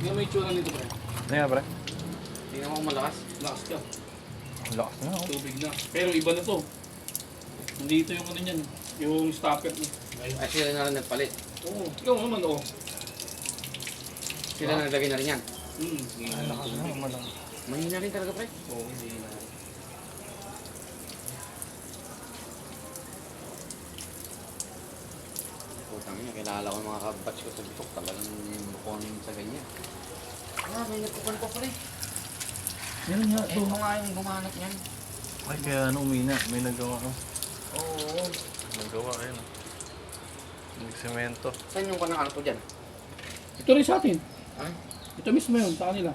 Tingnan mo yung tsura nito, pre. Ano yan, pre? Tingnan mo kung malakas. Lakas ka. Ang lakas na, oh. Tubig na. Pero iba na to. Hindi ito yung ano niyan. Yung stopper. Ay, sila na rin nagpalit. Oo. Ikaw naman, oo. Sila na naglagay na rin yan. Ang lakas na, malakas. Mahina rin talaga, pre. Oo, hindi na. Putang ina, kilala ko yung mga kabatch ko sa bitok. Talagang bukuhan sa ganyan. Ah, may nagkukuhan pa pre. Yan nga, Eh, ito nga yung gumanap niyan. Ay, kaya ano, umina. May nagawa ko. Oo. Nagawa, ayun. Nagsemento. Saan yung kanang ano ko dyan? Ito rin sa atin. Ha? Ito mismo yun, sa kanila.